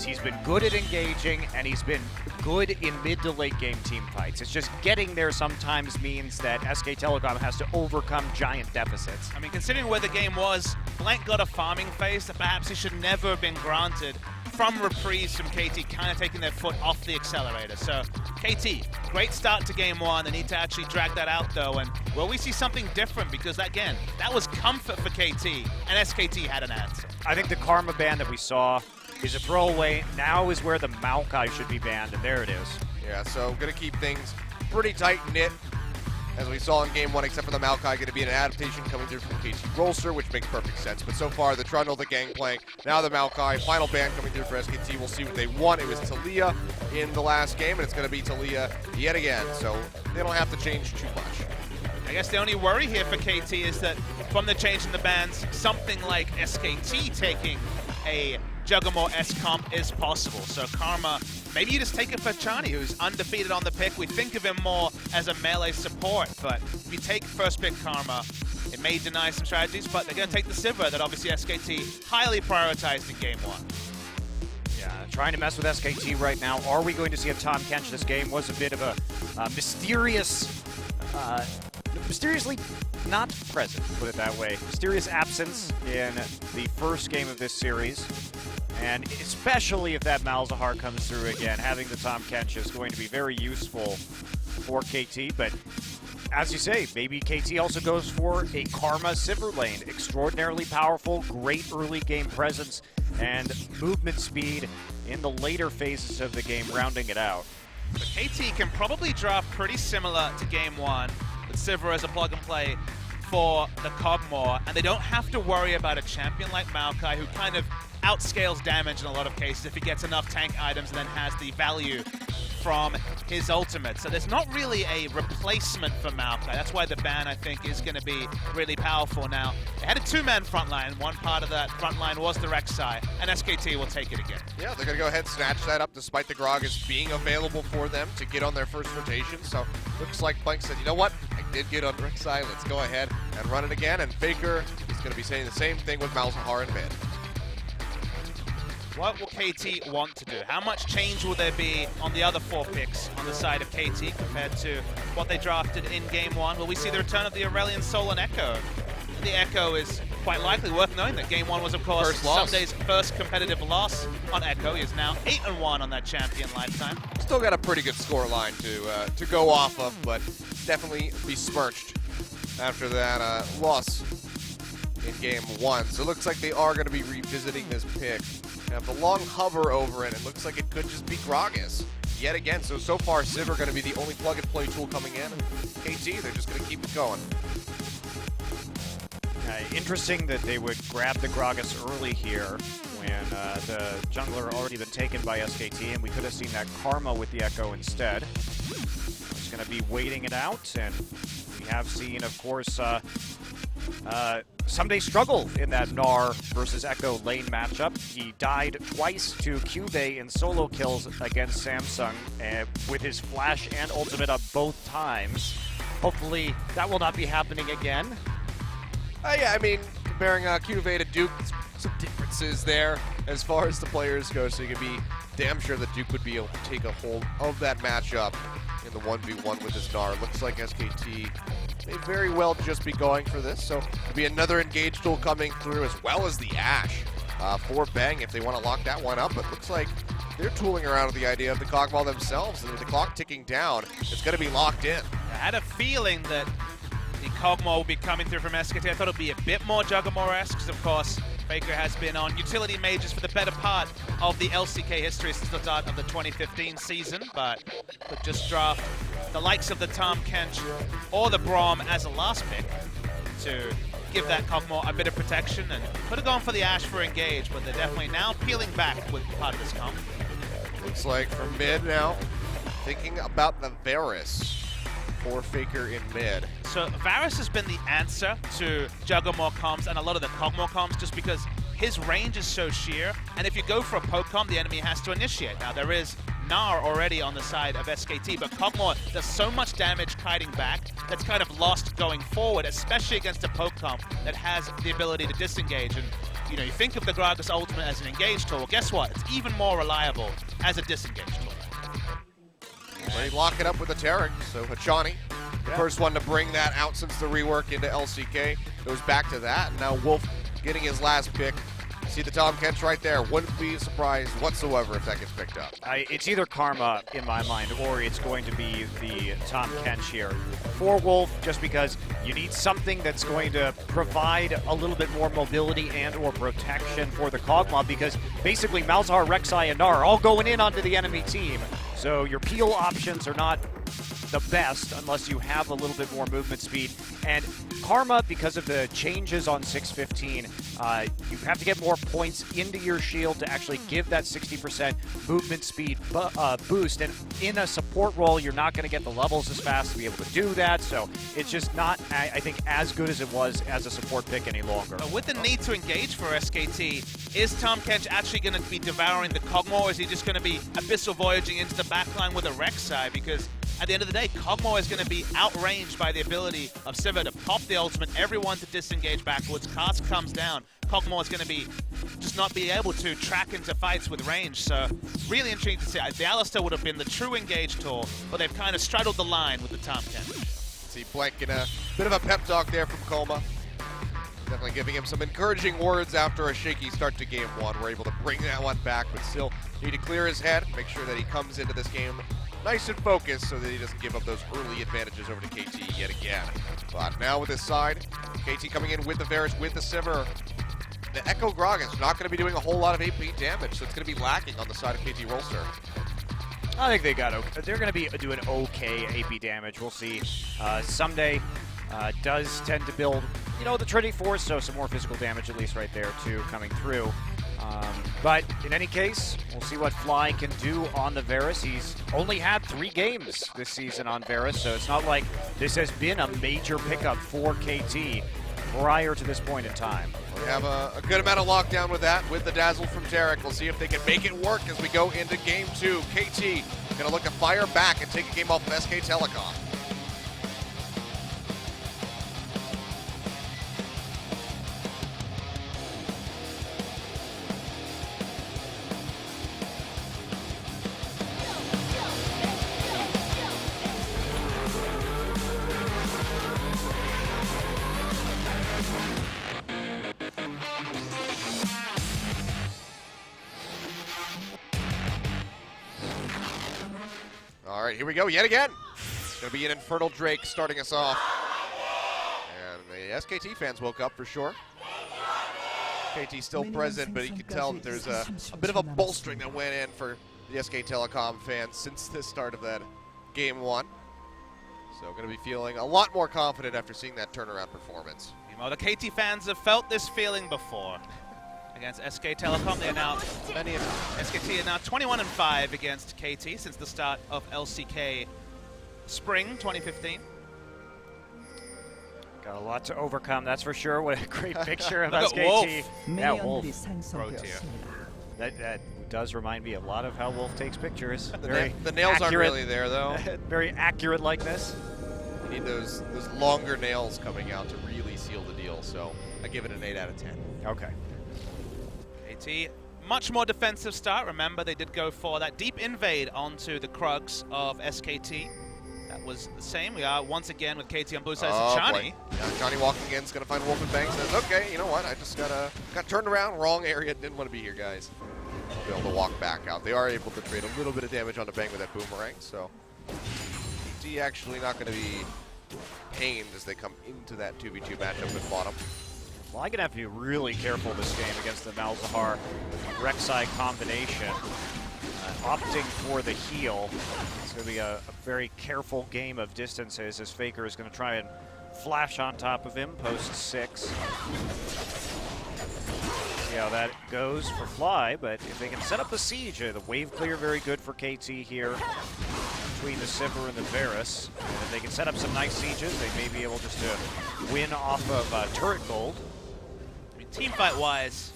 he's been good at engaging, and he's been good in mid to late game team fights. It's just getting there sometimes means that SK Telecom has to overcome giant deficits. I mean, considering where the game was, Blank got a farming phase that perhaps he should never have been granted from reprise from KT, kind of taking their foot off the accelerator. So, KT, great start to game one. They need to actually drag that out, though. And will we see something different? Because, again, that was comfort for KT, and SKT had an answer. I think the Karma ban that we saw is a throwaway. Now is where the Maokai should be banned, and there it is. Yeah, so going to keep things pretty tight-knit, as we saw in game one, except for the Maokai going to be an adaptation coming through from KT Rolster, which makes perfect sense. But so far, the Trundle, the Gangplank, now the Maokai, final ban coming through for SKT. We'll see what they want. It was Talia in the last game, and it's going to be Talia yet again. So they don't have to change too much. I guess the only worry here for KT is that from the change in the bans, something like SKT taking a Juggernaut-esque comp is possible. So Karma, maybe you just take it for Chani, who's undefeated on the pick. We think of him more as a melee support, but if you take first pick Karma, it may deny some strategies, but they're going to take the Sivir that obviously SKT highly prioritized in game one. Yeah, trying to mess with SKT right now. Are we going to see a Tahm Kench? This game was a bit of a mysteriously not present, put it that way. Mysterious absence in the first game of this series. And especially if that Malzahar comes through again, having the Tahm Kench is going to be very useful for KT. But as you say, maybe KT also goes for a Karma Sivir lane. Extraordinarily powerful, great early game presence, and movement speed in the later phases of the game, rounding it out. But KT can probably draft pretty similar to game one, with Sivir as a plug and play for the Kog'Maw, and they don't have to worry about a champion like Maokai, who kind of outscales damage in a lot of cases if he gets enough tank items and then has the value from his ultimate. So there's not really a replacement for Maokai. That's why the ban, I think, is going to be really powerful now. They had a two-man front line. One part of that front line was the Rek'Sai, and SKT will take it again. Yeah, they're going to go ahead and snatch that up despite the Gragas being available for them to get on their first rotation. So looks like Blank said, you know what? I did get on Rek'Sai. Let's go ahead and run it again. And Faker is going to be saying the same thing with Malzahar in mid. What will KT want to do? How much change will there be on the other four picks on the side of KT compared to what they drafted in game one? Will we see the return of the Aurelion Sol and Echo? The Echo is quite likely, worth knowing that game one was, of course, Sunday's first competitive loss on Echo. He is now 8-1 on that champion lifetime. Still got a pretty good score line to go off of, but definitely besmirched after that loss in game one. So it looks like they are going to be revisiting this pick. Have the long hover over it. It looks like it could just be Gragas yet again. So far, Sivir going to be the only plug-and-play tool coming in. KT, they're just going to keep it going. Interesting that they would grab the Gragas early here when the jungler already been taken by SKT, and we could have seen that Karma with the Echo instead. It's going to be waiting it out, and we have seen, of course, Someday struggle in that Gnar versus Echo lane matchup. He died twice to Cubey in solo kills against Samsung with his flash and ultimate up both times. Hopefully that will not be happening again. Yeah, I mean, comparing Cubey to Duke, some differences there as far as the players go, so you can be damn sure that Duke would be able to take a hold of that matchup in the 1v1 with his Gnar. Looks like SKT may very well just be going for this, so it'll be another engage tool coming through, as well as the Ashe for Bang if they want to lock that one up. But looks like they're tooling around with the idea of the Kog'Maw themselves, and with the clock ticking down, it's going to be locked in. I had a feeling that the Kog'Maw will be coming through from SKT. I thought it would be a bit more Juggernaut-esque, because of course Faker has been on utility mages for the better part of the LCK history since the start of the 2015 season, but could just draft the likes of the Tahm Kench or the Braum as a last pick to give that Kog'Maw a bit of protection, and could have gone for the Ashe for engage, but they're definitely now peeling back with part of this comp. Looks like from mid now, thinking about the Varus for Faker in mid. So Varus has been the answer to Juggernaut comps and a lot of the Kog'Maw comps, just because his range is so sheer, and if you go for a poke comp, the enemy has to initiate. Now there is Gnar already on the side of SKT, but Kog'Maw does so much damage kiting back that's kind of lost going forward, especially against a poke comp that has the ability to disengage. And you think of the Gragas ultimate as an engage tool. Well, guess what? It's even more reliable as a disengage tool. They lock it up with a Tarek, so Hachani, the first one to bring that out since the rework into LCK, goes back to that. And now Wolf getting his last pick. See the Tom Kench right there. Wouldn't be a surprise whatsoever if that gets picked up. It's either Karma in my mind, or it's going to be the Tom Kench here for Wolf, just because you need something that's going to provide a little bit more mobility and or protection for the Kog'Maw, because basically Malzahar, Rek'Sai, and Gnar are all going in onto the enemy team. So your peel options are not the best unless you have a little bit more movement speed. And Karma, because of the changes on 615, you have to get more points into your shield to actually give that 60% movement speed boost. And in a support role, you're not going to get the levels as fast to be able to do that. So it's just not, I think, as good as it was as a support pick any longer. With the need to engage for SKT, is Tom Kench actually going to be devouring the Kog'Maw, or is he just going to be abyssal voyaging into the backline with a Rek'Sai? Because at the end of the day, Kog'Maw is going to be outranged by the ability of Sivir to pop the ultimate, everyone to disengage backwards, Cast comes down, Kog'Maw is going to be just not be able to track into fights with range. So really intriguing to see. The Alistar would have been the true engage tool, but they've kind of straddled the line with the Tom Kench. See Blank in a bit of a pep talk there from Coma. Definitely giving him some encouraging words after a shaky start to game one. We're able to bring that one back, but still need to clear his head, make sure that he comes into this game nice and focused so that he doesn't give up those early advantages over to KT yet again. But now with his side, KT coming in with the Varus, with the Sivir. The Echo Gragas not going to be doing a whole lot of AP damage, so it's going to be lacking on the side of KT Rolster. I think they're going to be doing okay AP damage. We'll see. Someday does tend to build, the Trinity Force, so some more physical damage at least right there too coming through. But in any case, we'll see what Fly can do on the Varus. He's only had 3 games this season on Varus, so it's not like this has been a major pickup for KT prior to this point in time. We have a good amount of lockdown with that, with the Dazzle from Tarek. We'll see if they can make it work as we go into game 2. KT gonna look to fire back and take a game off of SK Telecom. All right, here we go yet again. It's going to be an Infernal Drake starting us off. And the SKT fans woke up for sure. KT still present, but you can tell that there's a bit of a bolstering that went in for the SK Telecom fans since the start of that game 1. So going to be feeling a lot more confident after seeing that turnaround performance. Well, the KT fans have felt this feeling before. Against SK Telecom, they are now SKT are now 21-5 against KT since the start of LCK Spring 2015. Got a lot to overcome, that's for sure. What a great picture of Look SKT. at Wolf. Yeah, Wolf. Pro tier. That does remind me a lot of how Wolf takes pictures. The nails aren't really there though. Very accurate likeness. You need those longer nails coming out to really seal the deal. So I give it an 8 out of 10. Okay. KT, much more defensive start. Remember, they did go for that deep invade onto the Krugs of SKT. That was the same. We are once again with KT on blue side. Chani. Yeah, Johnny walking in is going to find Wolf and Bang. Says, okay, you know what? I just got turned around. Wrong area. Didn't want to be here, guys. Be able to walk back out. They are able to trade a little bit of damage onto Bang with that boomerang. So KT actually not going to be pained as they come into that 2v2 matchup with bottom. Well, I'm going to have to be really careful this game against the Malzahar Rek'Sai combination. Opting for the heal. It's going to be a very careful game of distances as Faker is going to try and flash on top of him, post 6. See how that goes for Fly, but if they can set up the siege, the wave clear very good for KT here between the Sivir and the Varus. And if they can set up some nice sieges, they may be able just to win off of turret gold. Teamfight-wise,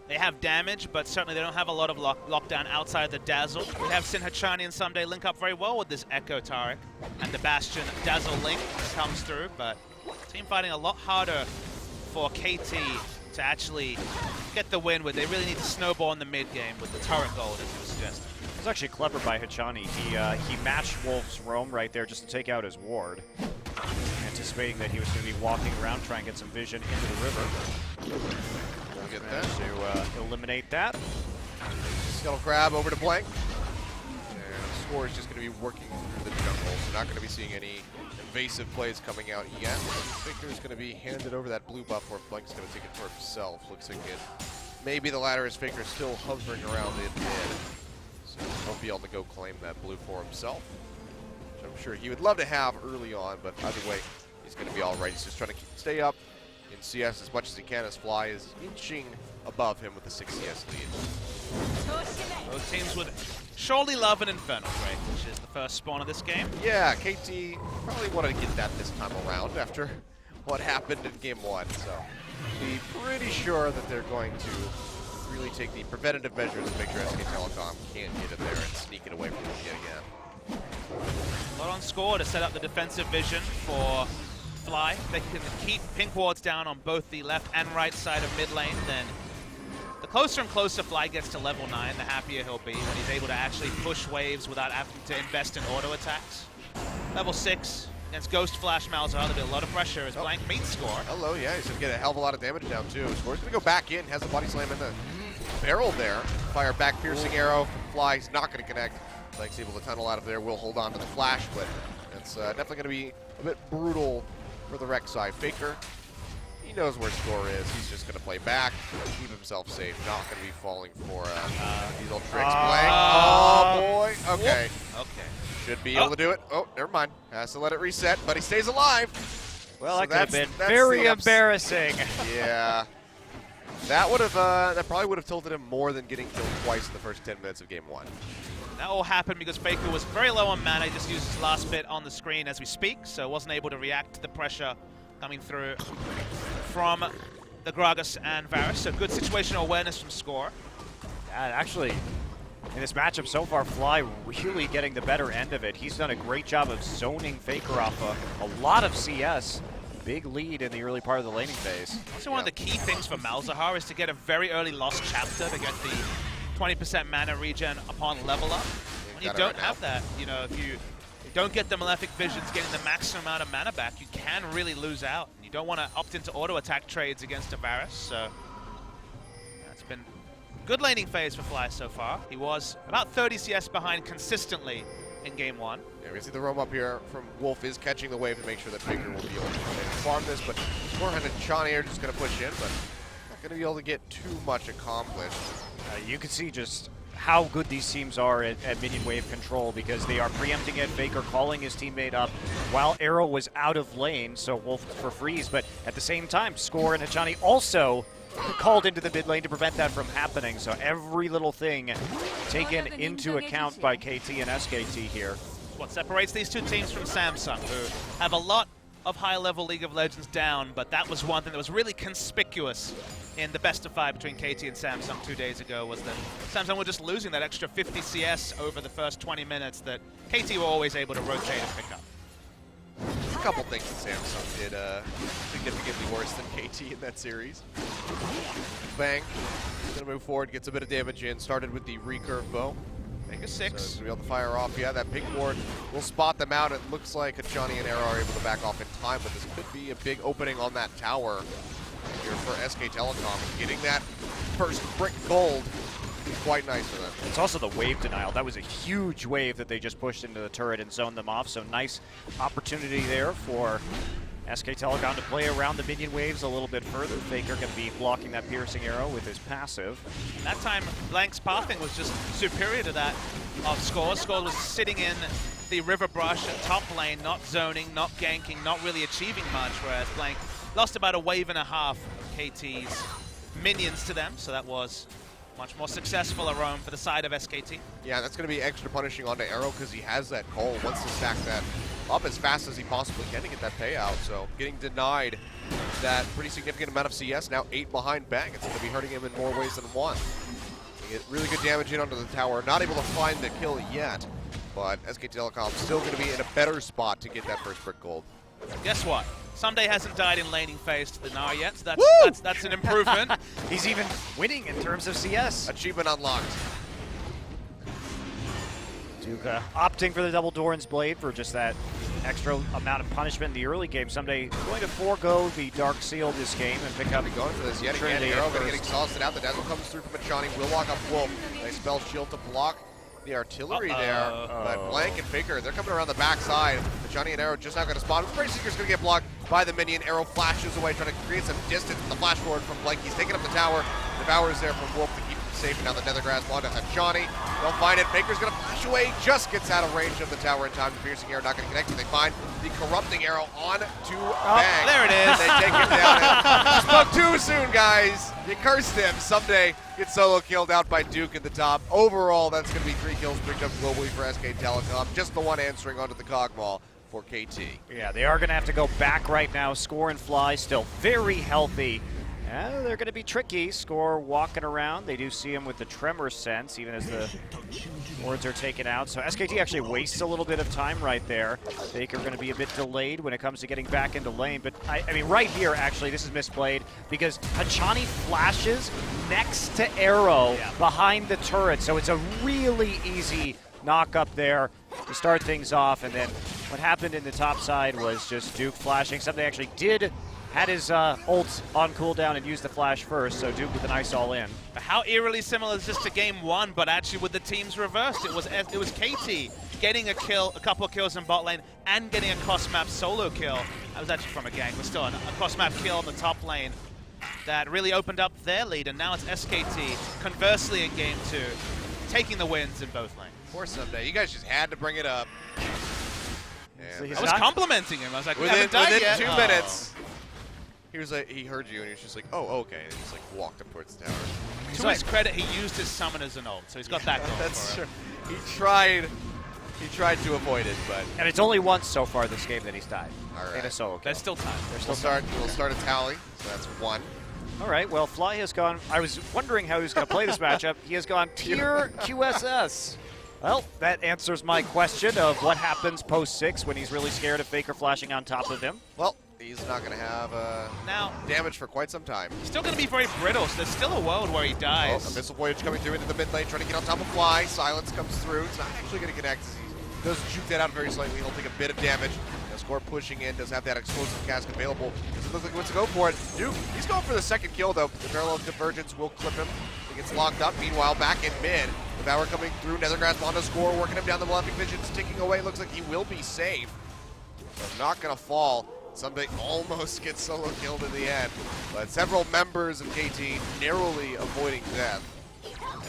they have damage, but certainly they don't have a lot of lockdown outside the Dazzle. We have seen Hachani and Someday link up very well with this Echo Tarek and the Bastion Dazzle link that comes through, but team fighting a lot harder for KT to actually get the win with. They really need to snowball in the mid game with the turret gold, as you were suggesting. It was actually clever by Hachani. He matched Wolf's roam right there just to take out his ward, anticipating that he was going to be walking around, trying to get some vision into the river. We'll get that. To eliminate that. Scuttle Crab over to Blank. And Score is just going to be working through the jungle, so not going to be seeing any invasive plays coming out yet. Faker's going to be handed over that blue buff, where Blank's going to take it for himself. Looks like it maybe the latter as Faker's still hovering around in mid. So he'll be able to go claim that blue for himself, which I'm sure he would love to have early on, but either way, he's going to be all right. He's just trying to stay up in CS as much as he can, as Fly is inching above him with a 6 CS lead. Both teams would surely love an Infernal Drake, which is the first spawn of this game. Yeah, KT probably wanted to get that this time around after what happened in Game 1, so be pretty sure that they're going to really take the preventative measures to make sure SK Telecom can't get in there and sneak it away from them yet again. A lot on Score to set up the defensive vision for Fly. They can keep pink wards down on both the left and right side of mid lane. Then the closer and closer Fly gets to level 9, the happier he'll be when he's able to actually push waves without having to invest in auto attacks. Level 6 against Ghost Flash Malzahar, there'll be a lot of pressure as Blank meets Score. Hello, yeah, he's going to get a hell of a lot of damage down too. Score's going to go back in, has a body slam in the barrel there. Fire back piercing arrow from Fly, he's not going to connect. Blank's able to tunnel out of there, will hold on to the flash, but it's definitely going to be a bit brutal for the rec side. Faker, he knows where Score is. He's just going to play back, keep himself safe, not going to be falling for these old tricks. Blank. Oh boy. Okay. Okay. Should be able to do it. Oh, never mind. Has to let it reset, but he stays alive. Well, So that could have been that's very the embarrassing. Yeah. That would have. That probably would have tilted him more than getting killed twice in the first 10 minutes of Game 1. That all happened because Faker was very low on mana. He just used his last bit on the screen as we speak, so wasn't able to react to the pressure coming through from the Gragas and Varus. So good situational awareness from Score. Yeah, actually, in this matchup so far, Fly really getting the better end of it. He's done a great job of zoning Faker off a lot of CS. Big lead in the early part of the laning phase. Also, one of the key things for Malzahar is to get a very early lost chapter to get the 20% mana regen upon level up. When you don't have that, you know, if you don't get the Malefic Visions getting the maximum amount of mana back, you can really lose out. And you don't want to opt into auto attack trades against a Varus, so that's been good laning phase for Fly so far. He was about 30 CS behind consistently in Game 1. Yeah, we see the roam up here from Wolf is catching the wave to make sure that Faker will be able to farm this, but Score and Chani are just going to push in, but not going to be able to get too much accomplished. You can see just how good these teams are at minion wave control because they are preempting it, Faker calling his teammate up while Arrow was out of lane, so Wolf for freeze, but at the same time, Score and Hachani also called into the mid lane to prevent that from happening, so every little thing taken into account by KT and SKT here. What separates these two teams from Samsung, who have a lot of high-level League of Legends down, but that was one thing that was really conspicuous in the best of 5 between KT and Samsung 2 days ago, was that Samsung were just losing that extra 50 CS over the first 20 minutes that KT were always able to rotate and pick up. A couple things that Samsung did significantly worse than KT in that series. Bang. He's going to move forward, gets a bit of damage in. Started with the recurve bow. Make a 6. So to be able to fire off, yeah, that pink ward will spot them out. It looks like Hachani and Arrow are able to back off in time, but this could be a big opening on that tower here for SK Telecom. Getting that first brick gold is quite nice for them. It's also the wave denial. That was a huge wave that they just pushed into the turret and zoned them off, so nice opportunity there for SK Telecom to play around the minion waves a little bit further. Faker going to be blocking that piercing arrow with his passive. That time, Blank's pathing was just superior to that of Score. Score was sitting in the river brush at top lane, not zoning, not ganking, not really achieving much, whereas Blank lost about a wave and a half of KT's minions to them, so that was much more successful a roam for the side of SKT. Yeah, that's going to be extra punishing onto Arrow because he has that coal. Wants to stack that up as fast as he possibly can to get that payout. So getting denied that pretty significant amount of CS, now 8 behind Bang. It's going to be hurting him in more ways than one. They get really good damage in onto the tower. Not able to find the kill yet, but SK Telecom still going to be in a better spot to get that first brick gold. Guess what? Someday hasn't died in laning phase to the Nara yet, so that's an improvement. He's even winning in terms of CS. Achievement unlocked. Duke opting for the double Doran's Blade for just that extra amount of punishment in the early game. Someday going to forego the Dark Seal this game and pick up. Going for this yet again. Trinity Arrow at going to get first. exhausted out. The dazzle comes through from Achani. Will lock up Wolf. Nice spell shield to block the artillery there. But Blank and Faker, they're coming around the backside. Achani and Arrow just not going to spawn. Brace Seeker's going to get blocked by the minion. Arrow flashes away, trying to create some distance with the flash forward from Blank. He's taking up the tower. Devours there from Wolf to keep him safe. And now the Nethergrass onto Achani. They'll find it. Faker's going to flash away. Just gets out of range of the tower in time. The piercing arrow not going to connect. But they find the corrupting arrow on to Bang. There it is. They take him down. You spoke too soon, guys. You cursed him. Someday gets solo killed out by Duke at the top. Overall, that's going to be 3 kills picked up globally for SK Telecom. Just the one answering onto the cog maul for KT. Yeah, they are going to have to go back right now. Score and Fly still very healthy. They're going to be tricky. Score walking around. They do see him with the tremor sense, even as the wards are taken out. So SKT actually wastes a little bit of time right there. Baker going to be a bit delayed when it comes to getting back into lane. But, I mean, right here, actually, this is misplayed because Achani flashes next to Arrow behind the turret. So it's a really easy knock up there to start things off. And then what happened in the top side was just Duke flashing. Something actually had his ult on cooldown and used the flash first, so Duke with a nice all-in. How eerily similar is this to game 1, but actually with the teams reversed. It was KT getting a couple of kills in bot lane, and getting a cross-map solo kill. That was actually from a gank, but still a cross-map kill on the top lane that really opened up their lead, and now it's SKT, conversely in game 2, taking the wins in both lanes. For Someday. You guys just had to bring it up. So And I was complimenting him. I was like, we within haven't died yet. 2 minutes. He was like, he heard you, and he was just like, oh, okay. And he just like walked up towards the tower. To his credit, he used his summon as an ult, so he's got that going That's for him. true. He tried to avoid it, but And it's only once so far this game that he's died. All right. In a solo kill. There's still time. we'll start a tally. So that's 1. All right, well, Fly has gone. I was wondering how he was going to play this matchup. He has gone tier QSS. Well, that answers my question of what happens post 6 when he's really scared of Faker flashing on top of him. Well, he's not going to have Now, damage for quite some time. he's still going to be very brittle, so there's still a world where he Oh, dies. a missile voyage coming through into the mid lane, trying to get on top of Fly. Silence comes through. It's not actually going to connect. He does shoot that out very slightly. He'll take a bit of damage. The Score pushing in, does have that explosive cast available. Doesn't look like he wants to go for it. Duke, he's going for the second kill, though. The parallel convergence will clip him. He gets locked up. Meanwhile, back in mid, Devour coming through. Nethergrass on the Score, working him down. The Malefic Vision's ticking away. Looks like he will be safe, but not going to fall. Someday almost gets solo killed in the end, but several members of KT narrowly avoiding death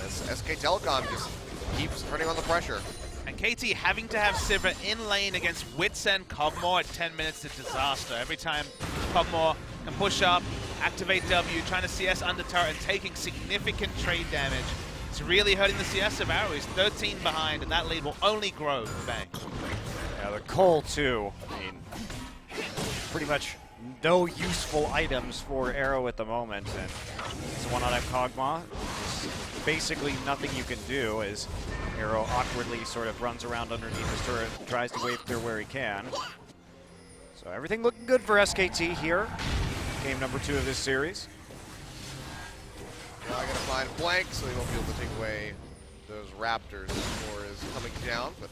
as SK Telecom just keeps turning on the pressure. And KT having to have Sivir in lane against Wits and Cogmore at 10 minutes is disaster. Every time Cogmore can push up, activate W, trying to CS under turret and taking significant trade damage. It's really hurting the CS of Arrow. He's 13 behind, and that lead will only grow for Bang. Yeah, the Cole, too. I mean, pretty much no useful items for Arrow at the moment. And it's one on a Kog'Maw. Basically nothing you can do as Arrow awkwardly sort of runs around underneath his turret and tries to wave clear where he can. So everything looking good for SKT here. Game number 2 of this series. Now I gotta find Blank, so he won't be able to take away those Raptors. Score is coming down, but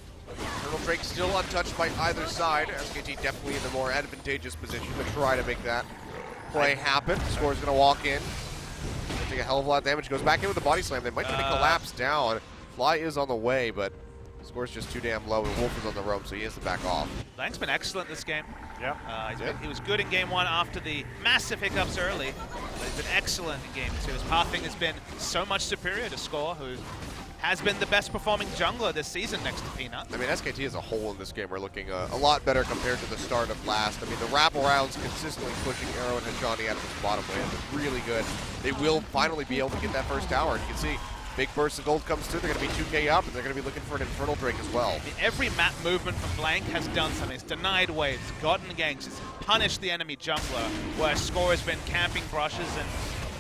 Turtle Drake still untouched by either side. SKT definitely in the more advantageous position to try to make that play happen. Score's gonna walk in. Gonna take a hell of a lot of damage. Goes back in with the body slam. They might try to collapse down. Fly is on the way, but Score's just too damn low, and Wolf is on the roam, so he has to back off. Lang's been excellent this game. Yeah. He was good in game 1 after the massive hiccups early, but he's been excellent in game 2. His pathing has been so much superior to Score, who has been the best performing jungler this season next to Peanut. I mean, SKT as a whole in this game are looking a lot better compared to the start of last. I mean, the wraparounds consistently pushing Arrow and Hajani out of his bottom lane is really good. They will finally be able to get that first tower. And you can see big burst of gold comes through. They're going to be 2K up, and they're going to be looking for an Infernal Drake as well. I mean, every map movement from Blank has done something. It's denied waves, gotten ganks, it's punished the enemy jungler, where Score has been camping brushes and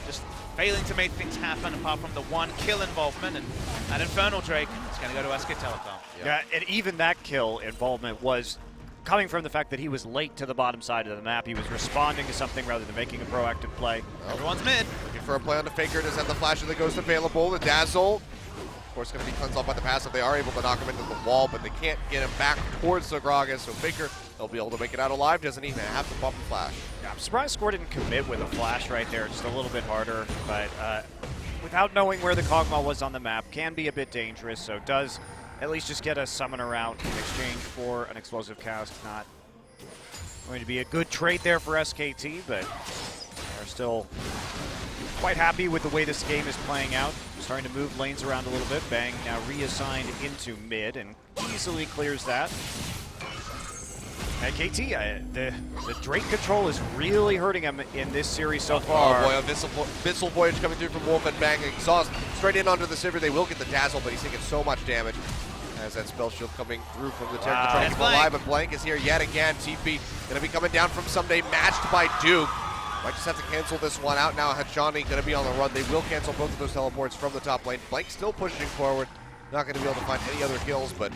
just failing to make things happen apart from the one kill involvement. And that Infernal Drake is going to go to SK Telecom. Yeah, and even that kill involvement was coming from the fact that he was late to the bottom side of the map. He was responding to something rather than making a proactive play. Everyone's mid. Looking for a play on the Faker. Does have the flash of the Ghost available. The Dazzle, of course, going to be cleansed off by the passive. They are able to knock him into the wall, but they can't get him back towards the Gragas. So Faker, they'll be able to make it out alive. Doesn't even have to pump the flash. Yeah, I'm surprised Score didn't commit with a flash right there. Just a little bit harder, but without knowing where the Kog'Maw was on the map, can be a bit dangerous. So does at least just get a summoner out in exchange for an explosive cast. Not going to be a good trade there for SKT, but they're still quite happy with the way this game is playing out. Starting to move lanes around a little bit. Bang now reassigned into mid and easily clears that. And KT, the Drake control is really hurting him in this series so far. Oh boy, a Missile Voyage coming through from Wolf and Bang. Exhaust straight in onto the Sivir. They will get the Dazzle, but he's taking so much damage. As that spell shield coming through from the Terran to try to keep him alive, but Blank is here yet again. TP going to be coming down from Someday, matched by Duke. Might just have to cancel this one out now. Hachani going to be on the run. They will cancel both of those teleports from the top lane. Blank still pushing forward. Not going to be able to find any other kills, but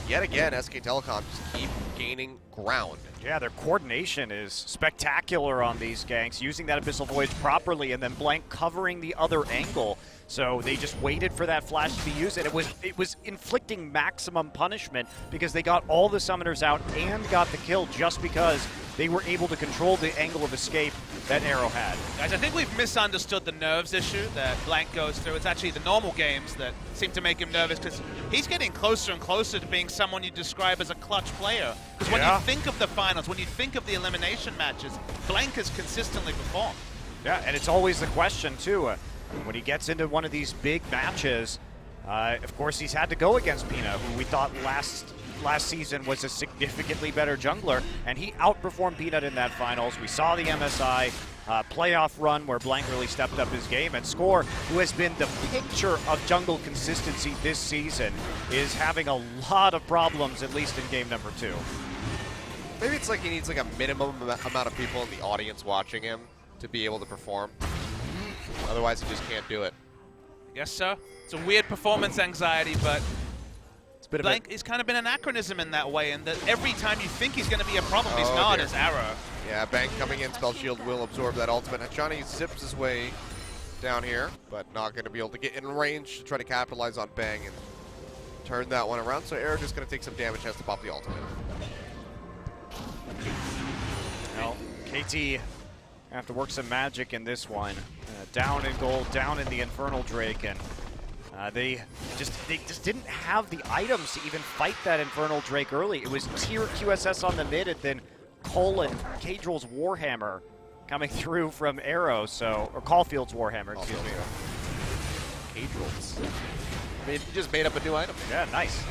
yet again, SK Telecom just keep gaining ground. Yeah, their coordination is spectacular on these ganks, using that Abyssal Voyage properly and then Blank covering the other angle. So they just waited for that flash to be used, and it was inflicting maximum punishment because they got all the summoners out and got the kill just because they were able to control the angle of escape that Arrow had. Guys, I think we've misunderstood the nerves issue that Blank goes through. It's actually the normal games that seem to make him nervous because he's getting closer and closer to being someone you describe as a clutch player. Because when you think of the finals, when you think of the elimination matches, Blank has consistently performed. Yeah, and it's always the question, too. When he gets into one of these big matches, of course, he's had to go against Pina, who we thought last season was a significantly better jungler, and he outperformed Peanut in that finals. We saw the MSI playoff run where Blank really stepped up his game, and Score, who has been the picture of jungle consistency this season, is having a lot of problems, at least in game number 2. Maybe it's like he needs like a minimum amount of people in the audience watching him to be able to perform. Otherwise, he just can't do it. Yes, sir. It's a weird performance anxiety, but Blank, Blank he's kind of been an anachronism in that way, and that every time you think he's going to be a problem, he's not as Arrow. Yeah, Bang coming in, Spell Shield will absorb that ultimate. Hachani zips his way down here, but not going to be able to get in range to try to capitalize on Bang and turn that one around. So Arrow just going to take some damage, has to pop the ultimate. Well, KT have to work some magic in this one. Down in gold, down in the Infernal Drake, and they just didn't have the items to even fight that Infernal Drake early. It was tier QSS on the mid, and then Cole and Kadrill's Warhammer coming through from Arrow, or Caulfield's Warhammer, excuse me. Kadrill's. I mean, he just made up a new item. Yeah, nice.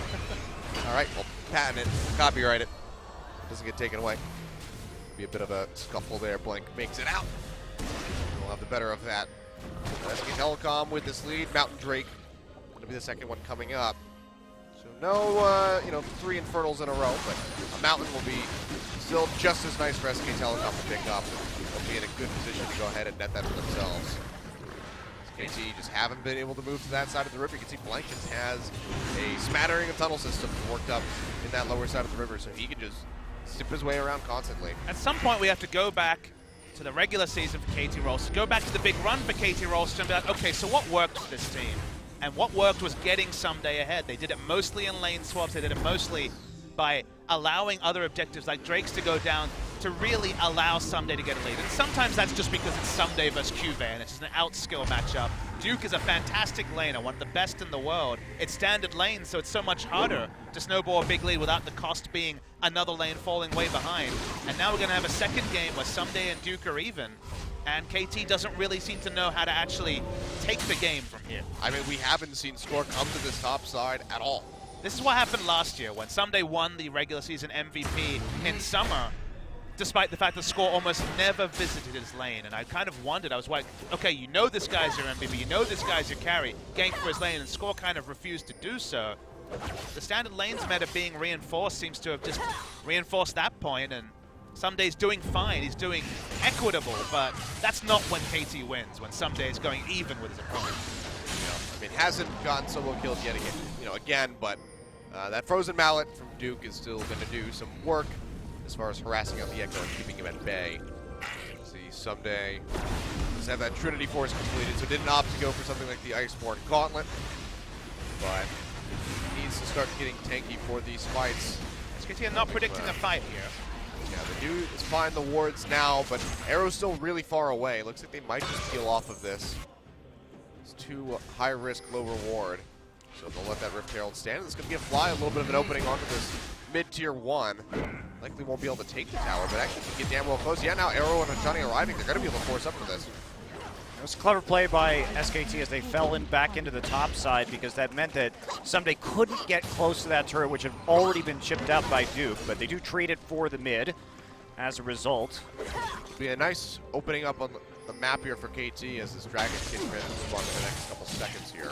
All right, we'll patent it, copyright it. Doesn't get taken away. Be a bit of a scuffle there. Blank makes it out. We'll have the better of that. SK Telecom with this lead. Mountain Drake going to be the second one coming up. So no, 3 Infernals in a row, but a Mountain will be still just as nice for SK Telecom to pick up. They'll be in a good position to go ahead and net that for themselves. KT just haven't been able to move to that side of the river. You can see Blank just has a smattering of tunnel systems worked up in that lower side of the river, so he can just zip his way around constantly. At some point, we have to go back to the regular season for KT Rolster, go back to the big run for KT Rolster and be like, okay, so what worked for this team? And what worked was getting Someday ahead. They did it mostly in lane swaps. They did it mostly by allowing other objectives like Drake's to go down to really allow Someday to get a lead. And sometimes that's just because it's Someday versus Cuvée, and it's just an out-skill matchup. Duke is a fantastic laner, one of the best in the world. It's standard lane, so it's so much harder to snowball a big lead without the cost being another lane falling way behind. And now we're going to have a second game where Someday and Duke are even, and KT doesn't really seem to know how to actually take the game from here. I mean, we haven't seen Score come to this top side at all. This is what happened last year when Someday won the regular season MVP in Summer, despite the fact that Score almost never visited his lane. And I kind of wondered, I was like, okay, you know this guy's your MVP, you know this guy's your carry, gank for his lane, and Score kind of refused to do so. The standard lanes meta being reinforced seems to have just reinforced that point, and Someday's doing fine, he's doing equitable, but that's not when KT wins, when Someday's going even with his opponent. I mean, hasn't gotten solo killed yet again, but that Frozen Mallet from Duke is still going to do some work. as far as harassing out the Echo and keeping him at bay. See, someday just have that Trinity Force completed, so didn't opt to go for something like the Iceborne Gauntlet, but needs to start getting tanky for these fights. SKT are not predicting a fight here. Yeah, the dude is fine the wards now, but Arrow's still really far away. Looks like they might just peel off of this. It's too high risk, low reward. So they'll let that Rift Herald stand. It's going to give Fly a little bit of an opening onto this mid-tier 1. Likely won't be able to take the tower, but actually can get damn well close. Yeah, now Arrow and Ajani arriving. They're going to be able to force up for this. It was a clever play by SKT as they fell in back into the top side, because that meant that Someday couldn't get close to that turret, which had already been chipped out by Duke, but they do trade it for the mid as a result. It'll be a nice opening up on the map here for KT as this Dragon Kid ready to respond in the next couple seconds here.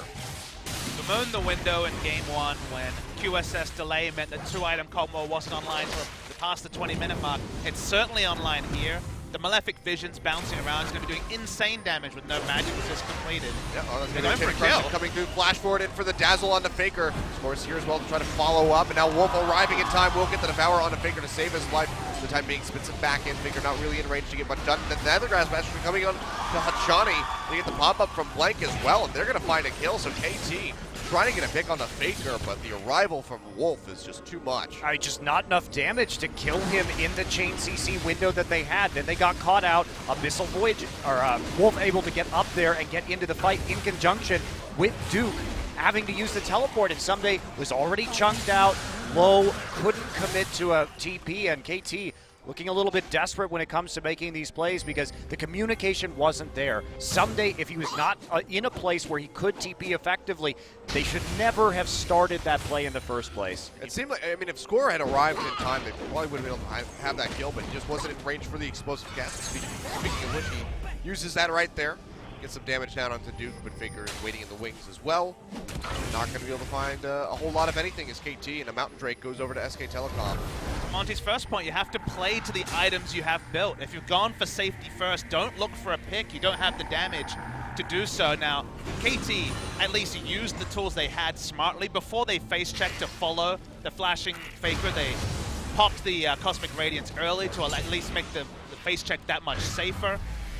Bemoan the window in game 1 when QSS delay meant that 2-item Coldmore wasn't online for past the 20-minute mark. It's certainly online here. The Malefic Vision's bouncing around. It's going to be doing insane damage with no magic resist completed. Yeah, well, that's They're going going to for a kill. coming through. Flash forward in for the Dazzle onto Faker. Scores here as well to try to follow up. And now Wolf arriving in time will get the Devour onto Faker to save his life. For the time being, spits it back in. Faker not really in range to get much done. The Nethergrass Master coming on to Hachani. They get the pop-up from Blank as well, and they're going to find a kill. So KT trying to get a pick on the Faker, but the arrival from Wolf is just too much. Just not enough damage to kill him in the chain CC window that they had. Then they got caught out. Abyssal Voyage, or Wolf able to get up there and get into the fight in conjunction with Duke having to use the teleport, and Someday was already chunked out. Low couldn't commit to a TP, and KT looking a little bit desperate when it comes to making these plays because the communication wasn't there. Someday, if he was not in a place where he could TP effectively, they should never have started that play in the first place. It seemed like, I mean, if Score had arrived in time, they probably would have been able to have that kill, but he just wasn't in range for the explosive gas. Speaking of which, he uses that right there. Gets some damage down onto Duke, but Faker is waiting in the wings as well. Not going to be able to find a whole lot of anything as KT and a Mountain Drake goes over to SK Telecom. Monty's first point, you have to play to the items you have built. If you've gone for safety first, don't look for a pick. You don't have the damage to do so. Now, KT at least used the tools they had smartly. Before they face checked to follow the flashing Faker, they popped the Cosmic Radiance early to at least make the face check that much safer.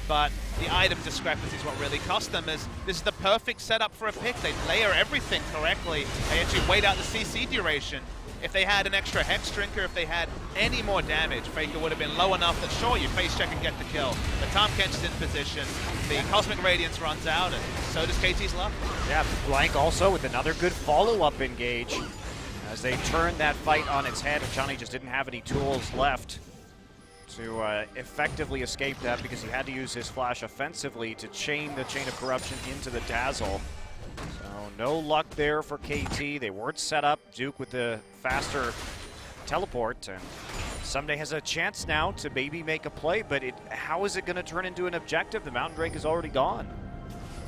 But the item discrepancy is what really cost them. This is the perfect setup for a pick. They layer everything correctly. They actually wait out the CC duration. If they had an extra Hex Drinker, if they had any more damage, Faker would have been low enough that sure, you face check and get the kill. But Tahm Kench is in position. The Cosmic Radiance runs out, and so does KT's luck. Yeah, Blank also with another good follow-up engage. As they turn that fight on its head, Johnny just didn't have any tools left to effectively escape that because he had to use his flash offensively to chain the Chain of Corruption into the Dazzle. So no luck there for KT. They weren't set up. Duke with the faster teleport, and Someday has a chance now to maybe make a play, but how is it going to turn into an objective? The Mountain Drake is already gone.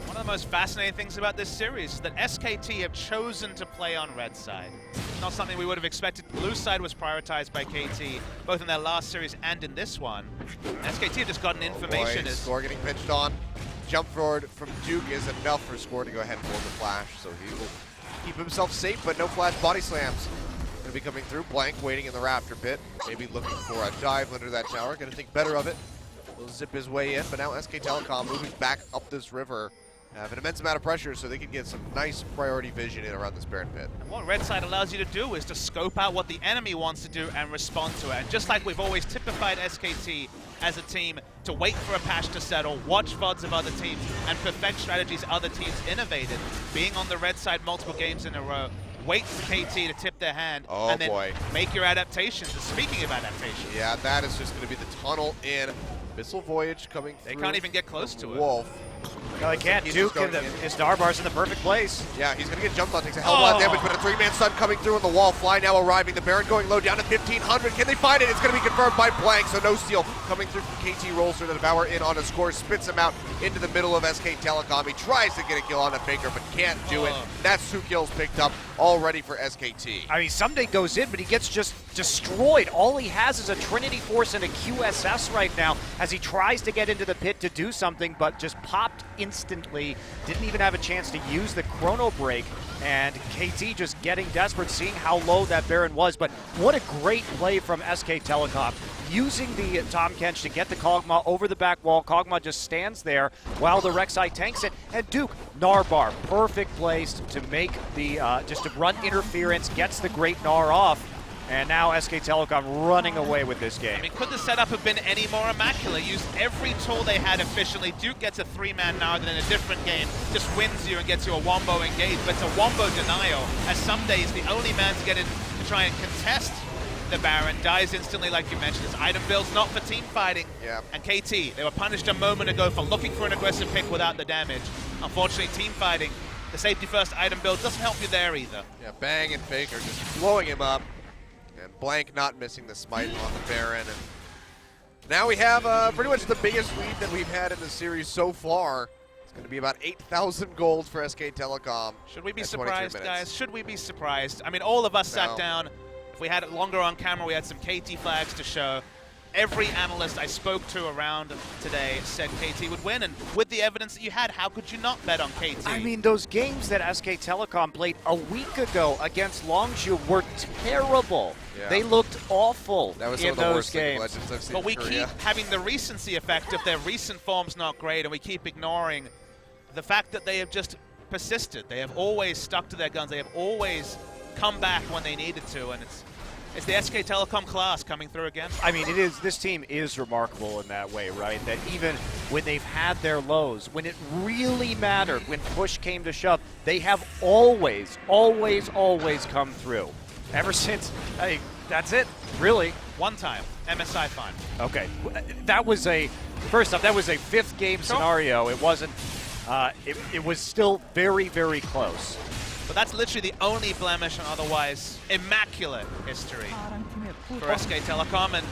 One of the most fascinating things about this series is that SKT have chosen to play on red side. Not something we would have expected. Blue side was prioritized by KT, both in their last series and in this one. SKT have just gotten information. Score getting pitched on. Jump forward from Duke is enough for Score to go ahead and hold the flash, so he will keep himself safe, but no flash body slams. Gonna be coming through. Blank waiting in the Raptor pit, maybe looking for a dive under that tower. Gonna think better of it. Will zip his way in, but now SK Telecom moving back up this river. Have an immense amount of pressure, so they can get some nice priority vision in around this Baron pit. And what red side allows you to do is to scope out what the enemy wants to do and respond to it. And just like we've always typified SKT as a team to wait for a patch to settle, watch VODs of other teams, and perfect strategies other teams innovated, being on the red side multiple games in a row, wait for KT to tip their hand, and then make your adaptations. And speaking of adaptations. Yeah, that is just going to be the tunnel in. Abyssal Voyage coming through. They can't even get close to it. Wolf. No, they can't. Duke and his Darbar's in the perfect place. Yeah, he's going to get jumped on. Takes a hell of a lot of damage, but a three-man stun coming through on the wall. Fly now arriving. The Baron going low down to 1,500. Can they find it? It's going to be confirmed by Blank, so no steal. Coming through from KT Rolster. The Devour in on a score. Spits him out into the middle of SK Telecom. He tries to get a kill on a Faker, but can't do it. That's 2 kills picked up already for SKT. I mean, Someday goes in, but he gets just destroyed. All he has is a Trinity Force and a QSS right now as he tries to get into the pit to do something, but just popped capped instantly. Didn't even have a chance to use the chrono break, and KT just getting desperate, seeing how low that Baron was. But what a great play from SK Telecom, using the Tahm Kench to get the Kog'Maw over the back wall. Kog'Maw just stands there while the Rek'Sai tanks it, and Duke, Gnar, perfect place to make the, just to run interference, gets the great Gnar off. And now SK Telecom running away with this game. I mean, could the setup have been any more immaculate? Used every tool they had efficiently. Duke gets a 3-man now that in a different game just wins you and gets you a wombo engage, but it's a wombo denial, as some days the only man to get in to try and contest the Baron dies instantly, like you mentioned. His item build's not for team fighting. Yeah. And KT, they were punished a moment ago for looking for an aggressive pick without the damage. Unfortunately, team fighting, the safety first item build doesn't help you there either. Yeah, Bang and Fake are just blowing him up. And Blank not missing the smite on the Baron. And now we have pretty much the biggest lead that we've had in the series so far. It's going to be about 8,000 gold for SK Telecom. Should we be at 22 surprised, minutes. guys? Should we be surprised? I mean, all of us sat No. down. If we had it longer on camera, we had some KT flags to show. Every analyst I spoke to around today said KT would win, and with the evidence that you had, how could you not bet on KT? I mean, those games that SK Telecom played a week ago against Longzhu were terrible. Yeah. They looked awful That was some in of the those worst League of games. Legends I've seen But we in Korea. keep having the recency effect of their recent form's not great, and we keep ignoring the fact that they have just persisted. They have always stuck to their guns. They have always come back when they needed to, and it's the SK Telecom class coming through again. I mean, it is. This team is remarkable in that way, right? That even when they've had their lows, when it really mattered, when push came to shove, they have always, always, always come through. Ever since, hey, that's it, really. One time, MSI fine. Okay, that was first off, that was a 5th game scenario. It wasn't, it was still very, very close. But that's literally the only blemish on otherwise immaculate history for SK Telecom. And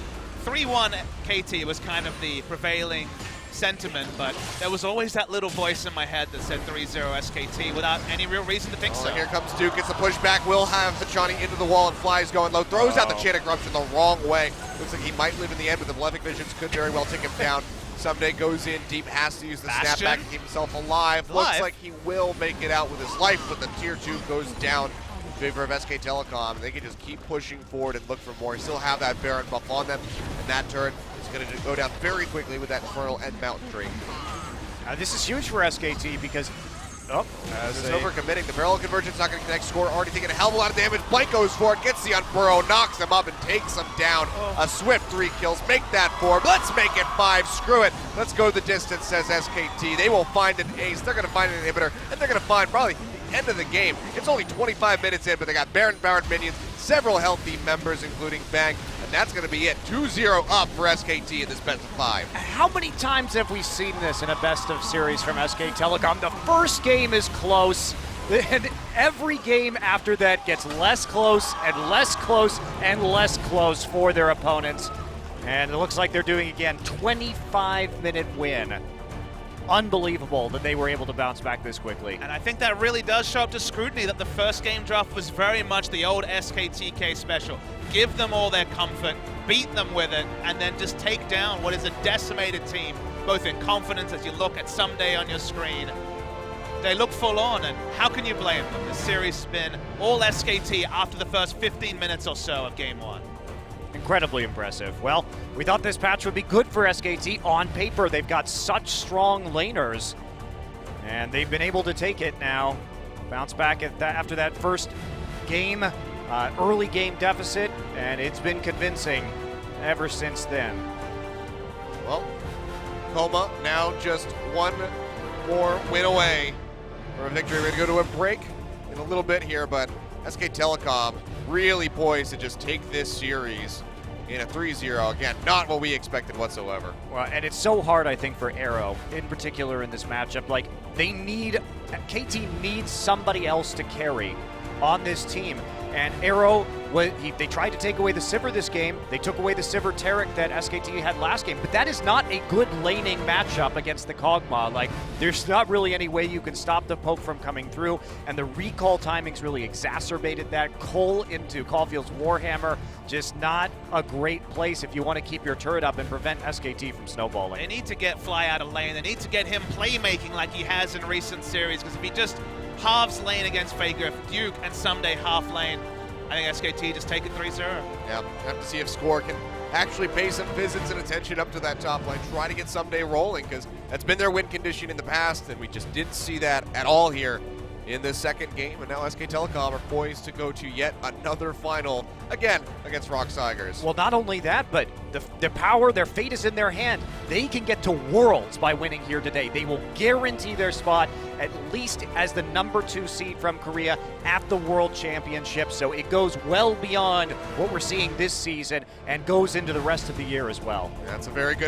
3-1 KT was kind of the prevailing sentiment, but there was always that little voice in my head that said 3-0 SKT without any real reason to think so. Here comes Duke, gets the pushback, will have Hachani into the wall and flies going low, throws out the chain of corruption the wrong way. Looks like he might live in the end, but the Malefic Visions could very well take him down. Someday goes in deep, has to use the Bastion. snapback to keep himself alive. Looks like he will make it out with his life, but the tier 2 goes down in favor of SK Telecom. They can just keep pushing forward and look for more. Still have that Baron buff on them, and that turret is going to go down very quickly with that Infernal and Mountain Tree. This is huge for SKT because, It's overcommitting. The barrel conversion's not going to connect. Score already taking a hell of a lot of damage. Blank goes for it, gets the unburrow, knocks him up and takes him down. A swift 3 kills. Make that 4. Let's make it 5. Screw it. Let's go the distance, says SKT. They will find an ace. They're going to find an inhibitor, and they're going to find probably the end of the game. It's only 25 minutes in, but they got Baron minions, several healthy members, including Bang, and that's going to be it. 2-0 up for SKT in this best of 5. how many times have we seen this in a best of series from SK Telecom? The first game is close, and every game after that gets less close and less close and less close for their opponents. And it looks like they're doing again 25-minute win. Unbelievable that they were able to bounce back this quickly. And I think that really does show up to scrutiny that the first game draft was very much the old SKTK special. Give them all their comfort, beat them with it, and then just take down what is a decimated team, both in confidence as you look at someday on your screen. They look full on, and how can you blame them? This series has been all SKT after the first 15 minutes or so of game 1. Incredibly impressive. Well, we thought this patch would be good for SKT. On paper, they've got such strong laners, and they've been able to take it now. Bounce back after that first game, early game deficit, and it's been convincing ever since then. Well, Coma now just one more win away for a victory. We're going to go to a break in a little bit here, but SK Telecom really poised to just take this series in a 3-0. Again, not what we expected whatsoever. Well, and it's so hard, I think, for Arrow, in particular in this matchup. Like, KT needs somebody else to carry. on this team. And Arrow, they tried to take away the Sivir this game. They took away the Sivir Taric that SKT had last game. But that is not a good laning matchup against the Kog'Maw. Like, there's not really any way you can stop the poke from coming through. And the recall timings really exacerbated that. Cole into Caulfield's Warhammer, just not a great place if you want to keep your turret up and prevent SKT from snowballing. They need to get Fly out of lane. They need to get him playmaking like he has in recent series, because if he just halves lane against Faker, if Duke and someday half lane, I think SKT just take it 3-0. Yeah, have to see if Score can actually pay some visits and attention up to that top lane, try to get someday rolling, because that's been their win condition in the past, and we just didn't see that at all here in this second game. And now SK Telecom are poised to go to yet another final, again, against Rock Tigers. Well, not only that, but the power, their fate is in their hand. They can get to Worlds by winning here today. They will guarantee their spot at least as the number 2 seed from Korea at the World Championship. So it goes well beyond what we're seeing this season and goes into the rest of the year as well. That's a very good